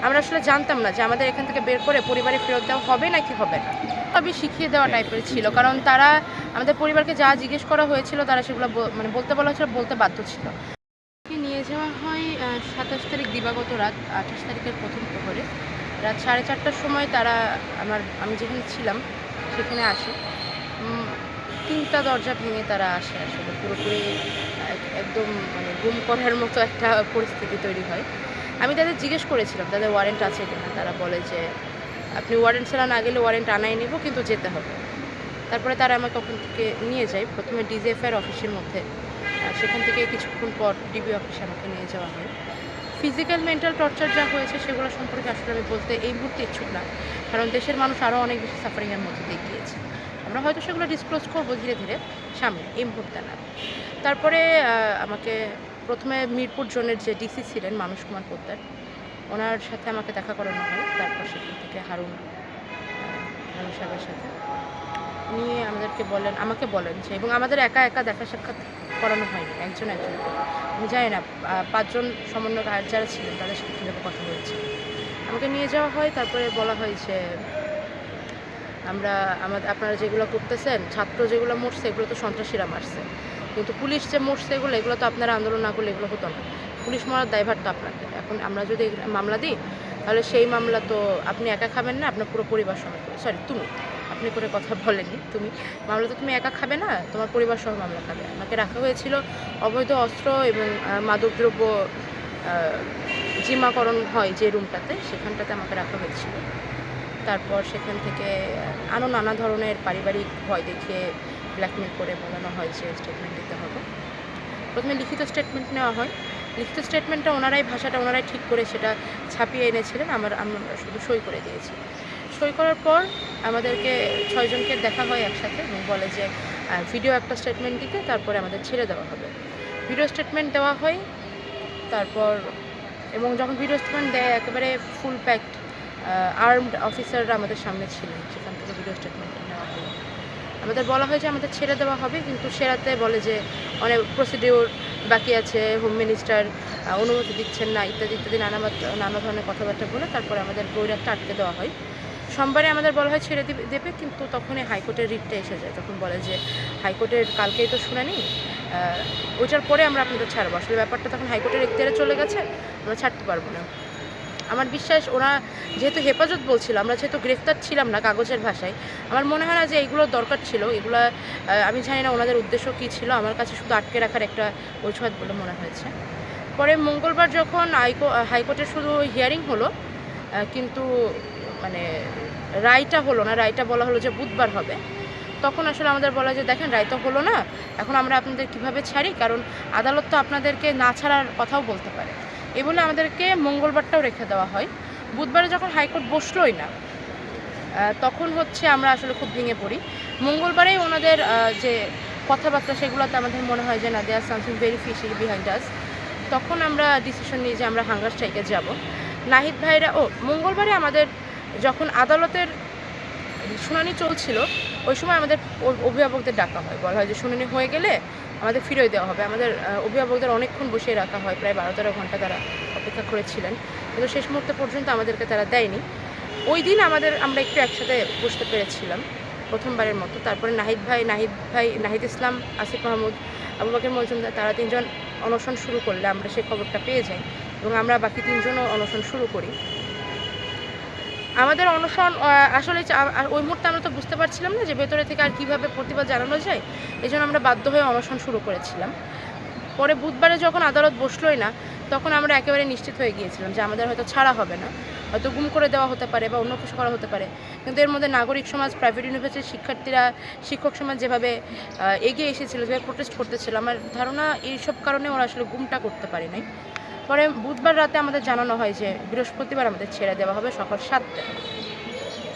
আমরা আসলে জানতাম না যে আমাদের এখান থেকে বের করে পরিবারে ফেরত দেওয়া হবে নাকি হবে না। তবে শিখিয়ে দেওয়া টাইপের ছিল, কারণ তারা আমাদের পরিবারকে যা জিজ্ঞেস করা হয়েছিল তারা সেগুলো মানে বলতে বলা হয়েছিল, বলতে বাধ্য ছিল। নিয়ে যাওয়া হয় ২৭ তারিখ দিবাগত রাত, ২৮ তারিখের প্রথম প্রহরে রাত 4:30টার সময় তারা আমি যেখানে ছিলাম সেখানে আসে। ৩টা দরজা ভেঙে তারা আসে, আসলে পুরোপুরি একদম মানে গুম করার মতো একটা পরিস্থিতি তৈরি হয়। আমি তাদের জিজ্ঞেস করেছিলাম তাদের ওয়ারেন্ট আছে কিনা। তারা বলে যে আপনি ওয়ারেন্ট ছাড়া না গেলে ওয়ারেন্ট আনাই নিব, কিন্তু যেতে হবে। তারপরে তারা আমাকে ওখান থেকে নিয়ে যায়, প্রথমে ডিজিএফআইয়ের অফিসের মধ্যে, সেখান থেকে কিছুক্ষণ পর ডিবি অফিসে আমাকে নিয়ে যাওয়া হয়। ফিজিক্যাল মেন্টাল টর্চার যা হয়েছে সেগুলো সম্পর্কে আসলে আমি বলতে এই মুহূর্তে ইচ্ছুক না, কারণ দেশের মানুষ আরও অনেক বেশি সাফারিংয়ের মধ্যে দিয়ে গিয়েছে। আমরা হয়তো সেগুলো ডিসক্লোজ করবো ধীরে ধীরে সামনে, এই মুহূর্তে না। তারপরে আমাকে প্রথমে মিরপুর জোনের যে ডিসি ছিলেন মানুষ কুমার পোদ্দার, ওনার সাথে আমাকে দেখা করানো হয়। তারপর সেখান থেকে হারুন সাহেবের সাথে নিয়ে আমাকে বলেন যে, এবং আমাদের একা একা দেখা সাক্ষাৎ করানো হয়নি, একজন একজন করে। আমি জানি না 5 জন সমন্বয়ক আর যারা ছিলেন তাদের সাথে কীভাবে কথা হয়েছে। আমাকে নিয়ে যাওয়া হয়, তারপরে বলা হয় যে আপনারা যেগুলো করতেছেন, ছাত্র যেগুলো মরছে এগুলো তো সন্ত্রাসীরা মারছে, কিন্তু পুলিশ যে মরছে এগুলো তো আপনারা আন্দোলন না করলে এগুলো হতো না। পুলিশ মারার দায়ভার তো আপনাদের। এখন আমরা যদি মামলা দিই তাহলে সেই মামলা তো আপনি একা খাবেন না, আপনার পুরো পরিবার সমেত। আপনি করে কথা বলেনি, মামলা তো তুমি একা খাবে না, তোমার পরিবার সহ মামলা খাবে। আমাকে রাখা হয়েছিল অবৈধ অস্ত্র এবং মাদকদ্রব্য জিম্মাকরণ হয় যে রুমটাতে, সেখানটাতে আমাকে রাখা হয়েছিল। তারপর সেখান থেকে আরও নানা ধরনের পারিবারিক ভয় দেখিয়ে ব্ল্যাকমেল করে বলানো হয় যে স্টেটমেন্ট দিতে হবে। প্রথমে লিখিত স্টেটমেন্ট নেওয়া হয়। লিখিত স্টেটমেন্টটা ভাষাটা ওনারাই ঠিক করে সেটা ছাপিয়ে এনেছিলেন, আমরা শুধু সই করে দিয়েছি। সই করার পর আমাদেরকে 6 জনকে দেখা হয় একসাথে এবং বলে যে ভিডিও একটা স্টেটমেন্ট দিতে, তারপরে আমাদের ছেড়ে দেওয়া হবে। ভিডিও স্টেটমেন্ট দেওয়া হয়। তারপর এবং যখন ভিডিও স্টেটমেন্ট দেয় একেবারে ফুল প্যাকড আর্মড অফিসাররা আমাদের সামনে ছিলেন, সেখান থেকে ভিডিও স্টেটমেন্টটা নেওয়া হলো। আমাদের বলা হয় যে আমাদের ছেড়ে দেওয়া হবে, কিন্তু সেরাতে বলে যে অনেক প্রসিডিওর বাকি আছে, হোম মিনিস্টার অনুমতি দিচ্ছেন না, ইত্যাদি ইত্যাদি নানা ধরনের কথাবার্তা বলে তারপরে আমাদের বৈরাতটা আটকে দেওয়া হয়। সোমবারে আমাদের বলা হয় ছেড়ে দেবে, কিন্তু তখনই হাইকোর্টের রিটটা এসে যায়। তখন বলে যে হাইকোর্টের কালকেই তো শুনানি, ওইটার পরে আমরা আপনাদের ছাড়বো। আসলে ব্যাপারটা তখন হাইকোর্টের এখতিয়ারে চলে গেছে, আমরা ছাড়তে পারবো না। আমার বিশ্বাস ওরা যেহেতু হেফাজত বলছিল, আমরা যেহেতু গ্রেফতার ছিলাম না কাগজের ভাষায়, আমার মনে হয় না যে এগুলো দরকার ছিল। এগুলো আমি জানি না ওনাদের উদ্দেশ্য কী ছিল, আমার কাছে শুধু আটকে রাখার একটা অজুহাত বলে মনে হয়েছে। পরে মঙ্গলবার যখন হাইকোর্টের শুধু হিয়ারিং হলো, কিন্তু মানে রায়টা হলো না। রায়টা বলা হলো যে বুধবার হবে। তখন আসলে আমাদের বলা যে দেখেন রায় তো হলো না, এখন আমরা আপনাদের কিভাবে ছাড়ি, কারণ আদালত তো আপনাদেরকে না ছাড়ার কথাও বলতে পারে। এই বলে আমাদেরকে মঙ্গলবারটাও রেখে দেওয়া হয়। বুধবারে যখন হাইকোর্ট বসলোই না, তখন আমরা আসলে খুব ভেঙে পড়ি। মঙ্গলবারেই ওনাদের যে কথাবার্তা সেগুলোতে আমাদের মনে হয় যে না, there something very fishy behind us. তখন আমরা ডিসিশন নিই যে আমরা হাঙ্গার স্ট্রাইকে যাব। নাহিদ ভাইরা মঙ্গলবারে আমাদের যখন আদালতের শুনানি চলছিল, ওই সময় আমাদের অভিভাবকদের ডাকা হয়, বলা হয় যে শুনানি হয়ে গেলে আমাদের ফিরিয়ে দেওয়া হবে। আমাদের অভিভাবকদের অনেকক্ষণ বসিয়ে রাখা হয়, প্রায় 12-13 ঘন্টা তারা অপেক্ষা করেছিলেন, কিন্তু শেষ মুহূর্ত পর্যন্ত আমাদেরকে তারা দেয়নি। ওই দিন আমরা একটু একসাথে বসতে পেরেছিলাম প্রথমবারের মতো। তারপরে নাহিদ ইসলাম, আসিফ মাহমুদ, আবু বকর মজুমদার, তারা 3 জন অনশন শুরু করলে আমরা সেই খবরটা পেয়ে যাই এবং আমরা বাকি 3 জনও অনশন শুরু করি। আমাদের অনশন আসলে ওই মুহূর্তে আমরা তো বুঝতে পারছিলাম না যে ভেতরে থেকে আর কীভাবে প্রতিবাদ জানানো যায়, এই জন্য আমরা বাধ্য হয়ে অনশন শুরু করেছিলাম। পরে বুধবারে যখন আদালত বসলোই না, তখন আমরা একেবারে নিশ্চিত হয়ে গিয়েছিলাম যে আমাদের হয়তো ছাড়া হবে না, হয়তো গুম করে দেওয়া হতে পারে বা অন্য কিছু করা হতে পারে। কিন্তু এর মধ্যে নাগরিক সমাজ, প্রাইভেট ইউনিভার্সিটির শিক্ষার্থীরা, শিক্ষক সমাজ যেভাবে এগিয়ে এসেছিল, যেভাবে প্রোটেস্ট করতেছিল, আমার ধারণা এইসব কারণে ওরা আসলে গুমটা করতে পারে নাই। পরে বুধবার রাতে আমাদের জানানো হয় যে বৃহস্পতিবার আমাদের ছেড়ে দেওয়া হবে সকাল 7টায়।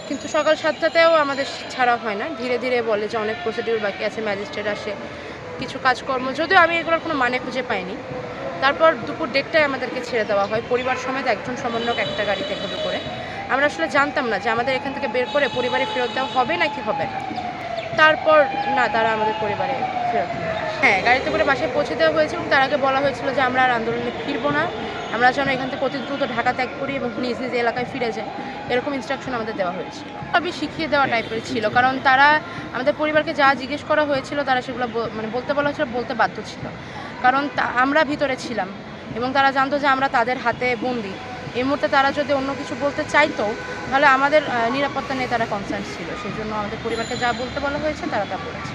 কিন্তু সকাল 7টাতেও আমাদের ছাড়া হয় না। ধীরে ধীরে বলে যে অনেক প্রসিডিউর বাকি আছে, ম্যাজিস্ট্রেট আসে, কিছু কাজকর্ম, যদিও আমি এগুলোর কোনো মানে খুঁজে পাইনি। তারপর দুপুর 1:30টায় আমাদেরকে ছেড়ে দেওয়া হয়, পরিবার সমেত একজন সমন্বয়ক একটা গাড়িতে এভাবে করে। আমরা আসলে জানতাম না যে আমাদের এখান থেকে বের করে পরিবারে ফেরত দেওয়া হবে নাকি হবে না। তারপর না, তারা আমাদের পরিবারে ফেরত নিয়ে আসে। হ্যাঁ, গাড়িতে করে বাসায় পৌঁছে দেওয়া হয়েছে এবং তার আগে বলা হয়েছিল যে আমরা আর আন্দোলনে ফিরবো না। আমরা যেন এখান থেকে অতি দ্রুত ঢাকা ত্যাগ করি এবং নিজ নিজ এলাকায় ফিরে যাই। এরকম ইনস্ট্রাকশন আমাদের দেওয়া হয়েছিল। সবই শিখিয়ে দেওয়া টাইপের ছিল। কারণ তারা আমাদের পরিবারকে যা জিজ্ঞেস করা হয়েছিল তারা সেগুলো মানে বলতে বলা হয়েছিল, বলতে বাধ্য ছিল। কারণ আমরা ভিতরে ছিলাম এবং তারা জানতো যে আমরা তাদের হাতে বন্দী। এই মুহূর্তে তারা যদি অন্য কিছু বলতে চাইতো তাহলে আমাদের নিরাপত্তা নিয়ে তারা কনসার্ন ছিল। সেজন্য আমাদের পরিবারকে যা বলতে বলা হয়েছে তারা তা বলেছে।